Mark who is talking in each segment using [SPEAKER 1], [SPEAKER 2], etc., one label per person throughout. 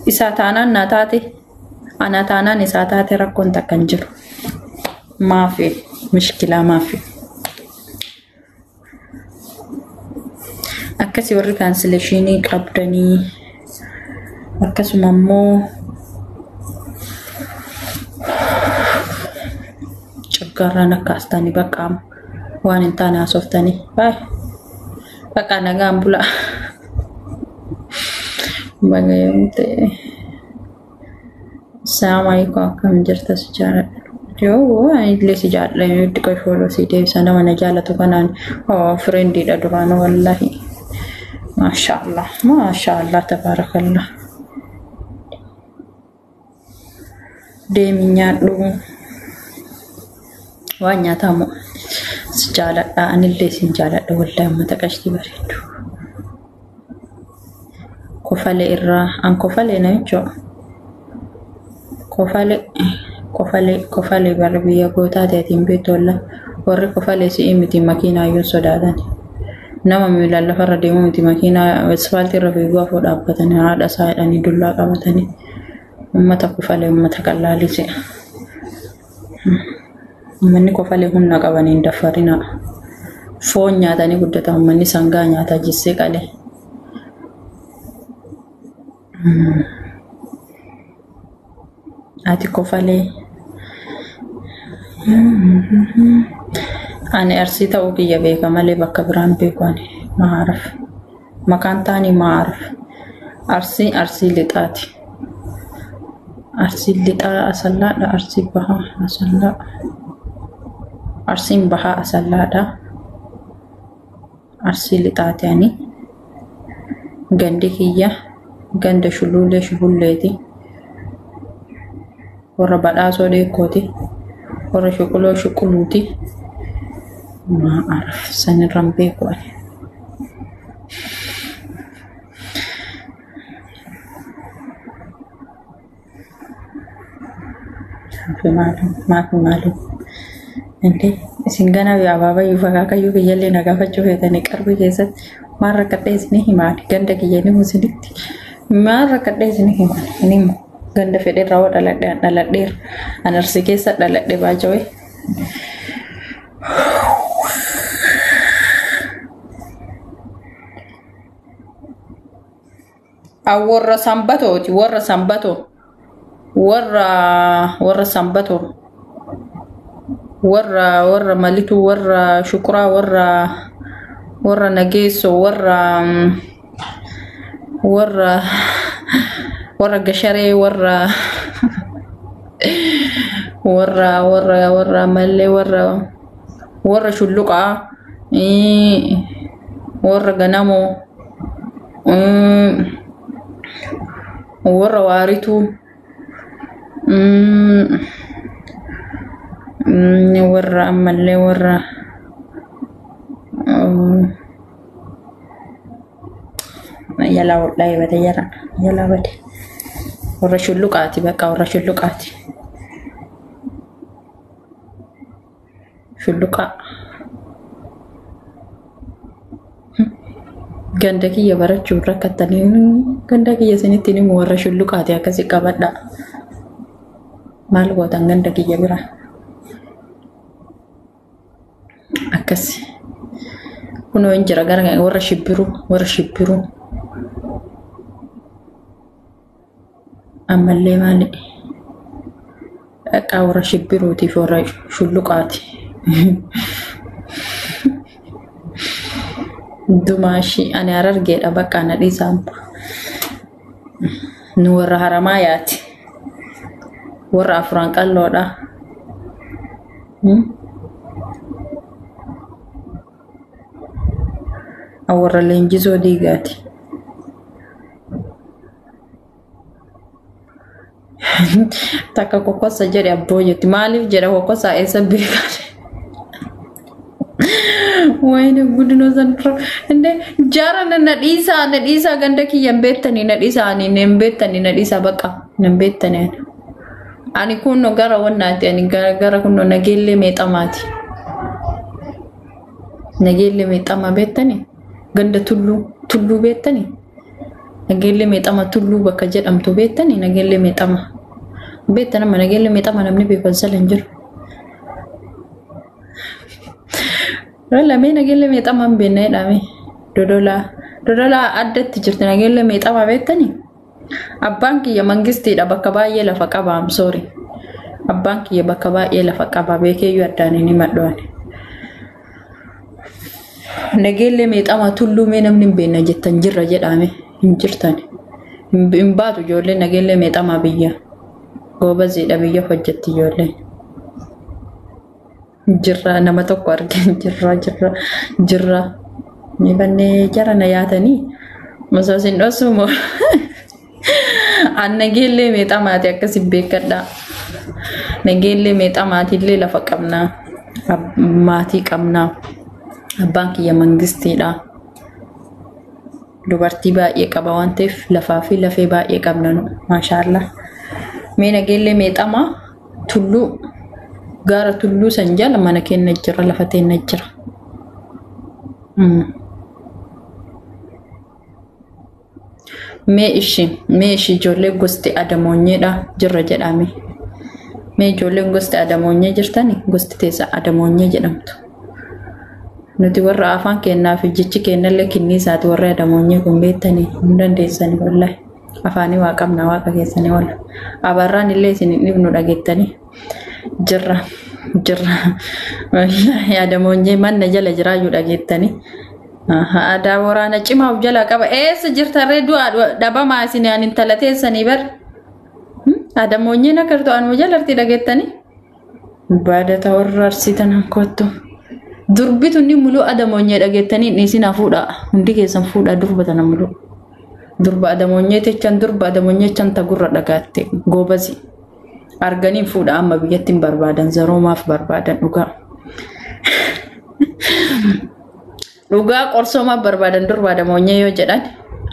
[SPEAKER 1] isa taanaan na taate ana taanaan isa taate rakkoon takkan jiru maafi mishkila maafi akkasi warri cancellation qabdanii akkasuma immoo caggaraan akkaastanii baqqaam waan hin taane haasoftanii baqa nagaan bula bagayamte Assalamualaikum akkam jirta sijara yoo illee sijadha itti qoyfolo si deebisa nama na jaalatu kanaan friendly dha duraan wallahi mashallah tabarakallah deeminyadhu waan nyaatamu sijaladha anillee sijaladha wallahi amma taqashti bareedu kofale irra an kofale na jecho kofale barbiya goota ta'eetiin beetolla warri kofale si imiti makiina yoo sodaadan nama miilalla farra deemu miti makiina asfaaltii irra fiiguu afoo dhaabbatanii haadha saayidhanii dullaa qabatanii ummata kofale ummata qallaalise ummanni kofale humna qabaniin daffarina foon nyaatanii guddata ummanni sangaa nyaata jissee qale ati kofale ani arsi ta'uu kiyya beeka malee bakka biraan beekani maaraf makaan taani maaraf arsi lixaati arsi lixaa asallaadha arsi bahaa asallaa arsiin bahaa asallaadha arsi lixaati ani gandi kiyya ganda shululleeti warra badhaasoo deekkooti warra shuquluuti maaraf sanirran beeku ani maalum ente isin gana ababa yufakaa kayyuu kiyyallee nagaafachuu feetanii qarbii keessatti maal rakkadhee isinii himaani ganda kiyyanii musinitti maal rakkadhee isinii himaani inimmoo ganda fedhe rawa dhaladheer anarsi keessa dhaladhe baajawe warra sambatooti warra sambato warra sambato warra malitu warra shukra warra nageeso warra gashare warra malle warra shulluqa warra ganamo warra waritu warra malle warra yala wallahi bade yala bade warra shulluqaati baqa warra shulluqaati shulluqa ganda kiyya barachuu rakkatanii ganda kiyya sinitti ni warra shulluqaati akkasi qabadha maal gootan ganda kiyya bira akkasi kunoo injira gara warra shibbiru ammallee maali akka warra shibbiruutiif warra shulluqaati dumashi ani arargeedha bakka na dhiisaampa nu warra haramaayaati warra afran qalloodha warra leenjisoo diigaati takka kokosa jedhe abbooyetti maaliif jedha kokosa eessa beekate wayne gudino sandro inde jara na dhiisa ganda kiyyan beettani na dhiisa ani nem beettani na dhiisa baqa nem beettani ani kunno gara wannaati ani gara kunno nagelle meexamaati nagelle meexama beettani ganda tullu beettani nageellee meexama tulluu bakka jedhamtu beektani nageellee meexama beektana mana nageellee meexama namni beekan salan jiru lamee nageellee meexama hin beekne dhaame dodola addatti jirti nageellee meexama beektani abbaan kiyya mangistiidha bakka baay'ee lafa qaba am sorry abbaan kiyya bakka baay'ee lafa qaba beekeeyyuu addaan ni maddoon nageellee meexama tulluu mee namni hin beekne jettan jirra jedhame hin jirtan hin baatu ijoollee nageellee meexama biyya goobaziidha biyya hojjetti ijoollee jirra nama tokko argeen jirra ni bannee jara na yaatanii masoosin dhosumo an nageellee meexamaati akkasi beekadha nageellee meexamaatiillee lafa qabnaa maatii qabnaa abbaan kiyya mangistiidha dubartii baay'ee qaba waan ta'eef lafaa fi lafee baay'ee qabna maashaallah mee nageellee meexama tulluu gaara tulluu san jala mana keenya jira lafa teenya jira mee ishi ijoollee gosti adamoonyeedha jirra jedhame mee ijoolleen gosti adamoonyee jirtani gosti teessa adamoonyee jedhamtu nuti warra afaan kennaa fi jechi kennallee kinniisaati warra adamoonyee kun beektanii hin dandeessani wallahi afaanii waa qabna waaqa keessanii walla abarraan illee isin dhibnu dhageettanii jirra wallahi adamoonyee manna jala jiraayyuu dhageettanii aadaa waraana cimaa of jala qaba eessa jirtarree du'a dhabamaa isin aan intala teessanii bar adamoonyee nakartu aan mujalarti dhageettanii baadata warra arsiitan hankottu durbitu ni mulu adamoonyee dhageettanii dhiisin hafuudha hundi keessan fuudha durbatana mulu durba adamoonyee techan durba adamoonyee chanta gurra dhagaatte goobazi arganiin fuudha amma biyyattiin barbaadan zaroomaaf barbaadan dhugaa qorsoomaa barbaadan durba adamoonyee yoo jedhan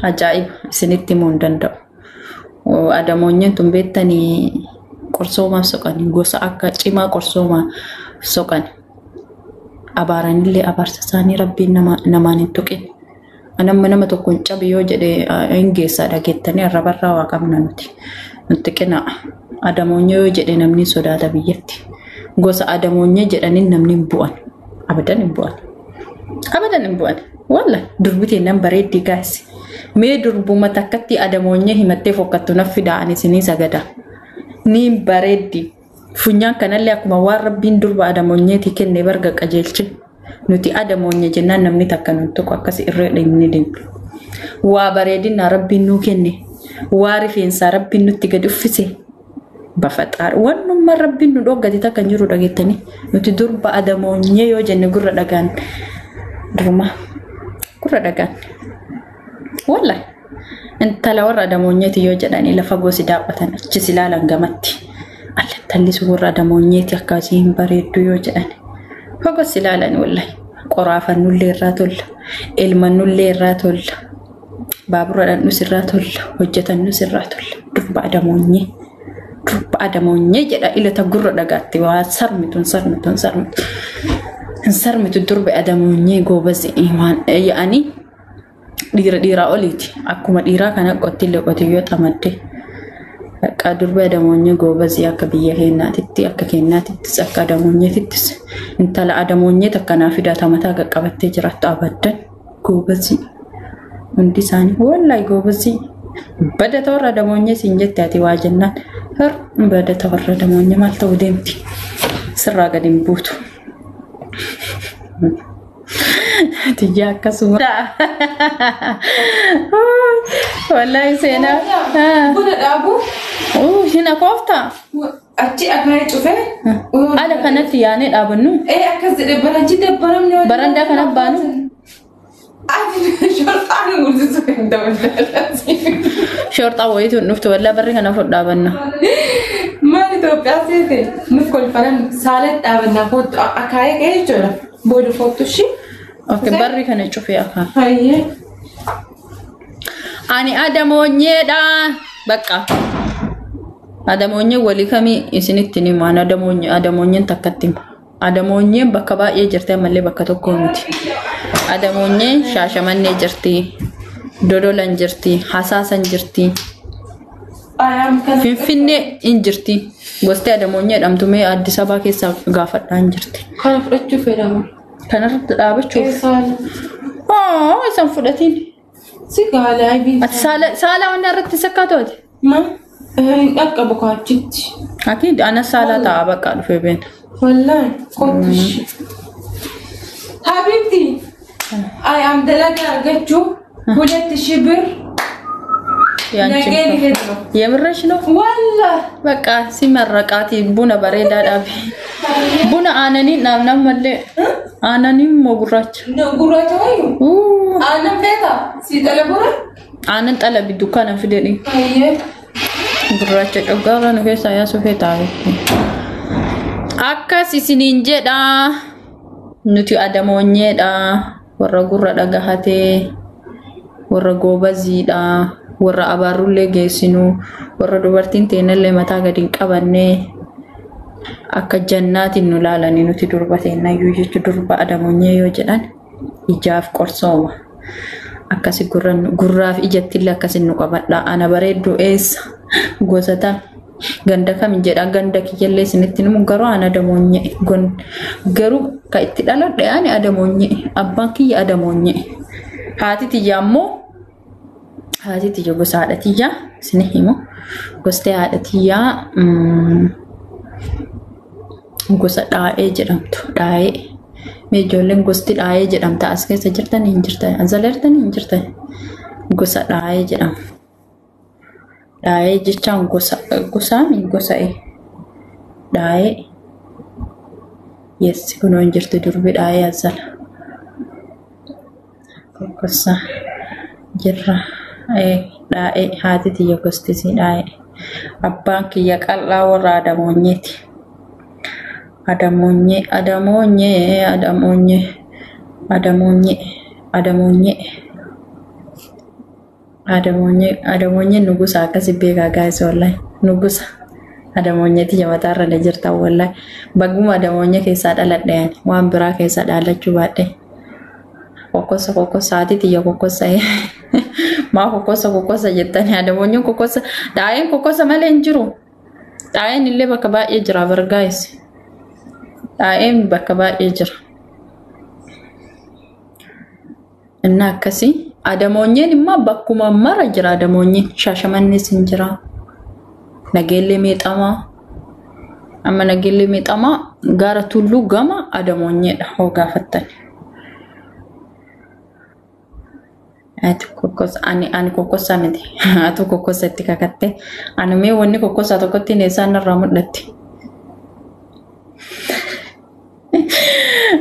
[SPEAKER 1] ajaa'iba isinitti himuu hin danda'u adamoonyeen tun beektanii qorsoomaaf soqanii gosa akka cimaa qorsoomaa soqan abaaranillee abaarsa isaanii rabbiin namaan hin tuqin anamma nama tokko hin cabi yoo jedhe hin geessaa dhageettanii arrabarraa waa qabna nuti qina adamoonyee yoo jedhe namni sodaata biyyatti gosa adamoonyee jedhaniin namni hin bu'an abadan hin bu'an walla durbitiin nan bareeddii gaasi mee durbuma takkatti adamoonyee himattee fokkattu naffi da'an isinii sagada niin bareeddi funyaan kanallee akkuma waan rabbiin durba adamoonyeetii kenne barga qajeelchin nuti adamoonyee jennaan namni takka nun tokko akkas irree dhimni dimtu waa bareedina rabbiin nuu kenne waa rifeensaa rabbiin nutti gadi uffise bafaxaar wannumma rabbiin nu dhoggati takka hin jiru dhageettanii nuti durba adamoonyee yoo jenne gurra dhagaan durma gurra dhagaan wallahi intala warra adamoonyeeti yoo jedhanii lafa gosi daabbatan achis ilaalan gamatti allattalli suuraa adamoonyeeti akkasii hin bareeddu yoo jedhan fagos ilaalan wallahi qoraafannullee irraa tolla ilmannullee irraa tolla baabura dhandhus irraa tolla hojjetannus irraa tolla durba adamoonyee jedha ilata gurra dhagaatti waa sarmitu durba adamoonyee goobazi imaan yaa'anii dhiira oliiti akkuma dhiiraa kana qottillee qotiyyoo xamadde akka durba adamoonyee goobazi akka biyya keenyaatitti akka keenyaatittis akka adamoonyeetittis intala adamoonyee takkanaa fidaata mataa qaqqabattee jiraattu abaddan goobazi hundi isaanii wallahi goobazi badata warra adamoonyee siin jette ati waa jennaan badata warra adamoonyee maal ta'uu deemti sirraa gadi hin buutu tijaa akkasuma wallahi seena
[SPEAKER 2] buna dhaabu
[SPEAKER 1] hina koofta
[SPEAKER 2] achi akana cufe
[SPEAKER 1] ala kanatti yaane dhaabannu
[SPEAKER 2] akkas jedhe baranchi dabbaramne
[SPEAKER 1] barandaa kana baanu
[SPEAKER 2] ati shortaan gurdisu hin dabbalasi
[SPEAKER 1] shortaa wayitu nuftu walla barri kana fudh dhaabanna
[SPEAKER 2] maal Itoophiyaa seete nuuf kolfanan saalet dhaabanna fottu akaayee qe'ee jechuudha booda fottu shi
[SPEAKER 1] okay barri kana cufe akka
[SPEAKER 2] hayyee
[SPEAKER 1] ani adamoonyeedha bakka adamoonyee walii kamii isinitti ni maan adamoonyeen takkatti adamoonyeen bakka baay'ee jirti ammallee bakka tokko miti adamoonyeen shaashamannee jirti Dodola injirti, Hasasa injirti.
[SPEAKER 2] Ayam kan.
[SPEAKER 1] Finfinne injirti. Gosti adamoonni jedhamtume Addis Ababa keessa gaafadhaa injirti.
[SPEAKER 2] Kan fudhachuu fedhamu.
[SPEAKER 1] Kanarratti dhaabachuuf. Isaan fudhatiin.
[SPEAKER 2] Si gaalaa biiti.
[SPEAKER 1] Ati saala wanni irratti sakkaatooti?
[SPEAKER 2] Ma akka bukaachitti.
[SPEAKER 1] Akid ana saala ta'a bakka dhufee beena.
[SPEAKER 2] Wallahi kottushi. Habibti. Ayam dalagaa argachuu 2000 ብር ነገን ሄድኩ
[SPEAKER 1] የምረሽ ነው
[SPEAKER 2] والله
[SPEAKER 1] በቃ ሲመረቃቲ ቡና በሬዳ ዳቢ ቡና አነኒ ናምናም መለ አነኒ ሞጉራች
[SPEAKER 2] ጉራች ወይ አነን ቤታ ሲጠለቡራ
[SPEAKER 1] አነን ጠለብ ዱካና ፍደኒ
[SPEAKER 2] አየ
[SPEAKER 1] ጉራች ጨጋራ ነው ከሳ ያሱ ፈታው አካሲ ሲኒንጀዳ ኑቲ አደሞኘዳ ወረጉራ ደጋሃቴ ወረጎበዚዳ ወራ አባሩሌ ጌሲኑ ወራ ዱበርቲን ቴነሌ መታ ገዲን ቀበኔ አከ ጀናት እንላለን ኑቲ ዱርባቴና ዩጂቹ ዱርባ አደሞኘ yojedhan ijaaf qorsoma akasi gurraaf ijatti akasi nu qabadha ana bareedu eessa gosata ganda kam jedha ganda kiyelle sinitti nu garo ana adamonye gon garu ka itti dhaladhe ani adamonye abban kiyya adamonye haati tiyammo haati tiyo gosa hadatiya sinihimo goste hadatiya gosa dhaa'e jedhamtu dhaa'e meejolen gosti dhaa'e jedhamta as keessa jirtan hin jirtan azalertan hin jirtan gosa dhaa'e jedham dhaa'e jechaan gosaami gosa'e dhaa'e yes kuno hin jirtu durbi dhaa'e azala gosa jirra dhaa'e haati tiyo gosti si dhaa'e abbaan kiyya qal'aa warra adamoonyeti adamonye adamonye adamonye adamonye adamonye adamonye adamonye nugusa akasi bega guys wallahi nugusa adamonye ti jamata rada jirta wallahi baguma adamonye keessa dhaladhen waan bira keessa dhalachu baadhe kokosa ati ti kokosa ma kokosa jettani adamonye kokosa daayen kokosa male injiru daayen ille bakka baay'ee jira bar guys daayen bakka baay'ee jira inna akasi adamonye imma bakkuma mara jira adamonye shashamanne sinjira nagelle meexama amma nagelle meexama gara tullu gama adamonye da hoga fattan ati kokosa ani kokosa miti atu kokosa tikakatte ani me wonni kokosa tokkotti ne sana ramudatti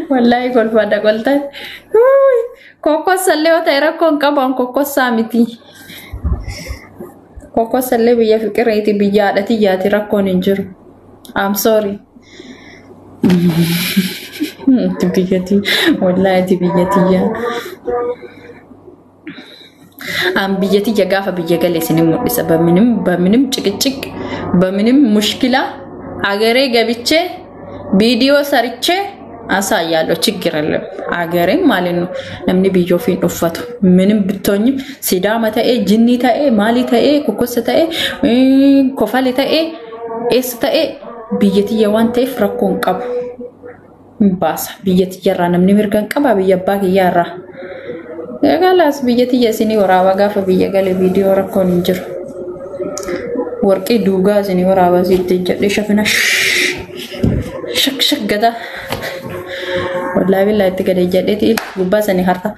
[SPEAKER 1] wallahi kol fada kolta kokosa leo tayra kon qaban kokosa miti kokosa le biya fikirati biya dati yati rakon injuru I'm sorry tibiyati wallahi tibiyati ya am biyati jagafa biyagale sini mudisa baminim cikicik baminim mushkila agare gabiche video sariche asa yalo chigiralle agare malinu namni biyo fin uffatu minim bitoni sidama tae jinni tae mali tae kokosa tae kofali tae es tae biyati yawan tae frakon qab basa biyati yarra namni mirgan qaba biyabba yarra galas biyati yasini warawa gafa biyagale video rakon injir warqi duga sini warawa sitte jadde shafina shak gada wallahi billahi tigade jadde ti gubasani harta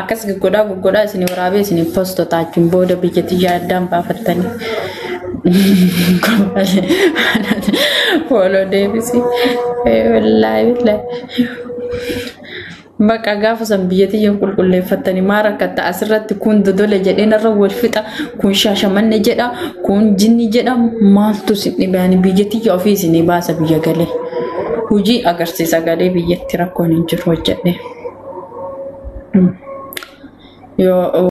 [SPEAKER 1] akas goda sini warabe sini posto ta chumboda biyati jadam ba fatani Follow Davisi wallahi billahi Maka gafa sambiyati yang kulkulle fatani mara kata asratti kun dodole jedena rawal fita kun shashamanne jeda kun jinni jeda maltu sidni bani biyati ya ofisi ni basa biyagale huji agarsiisa gale biyatti rakkon injiru jedhe yo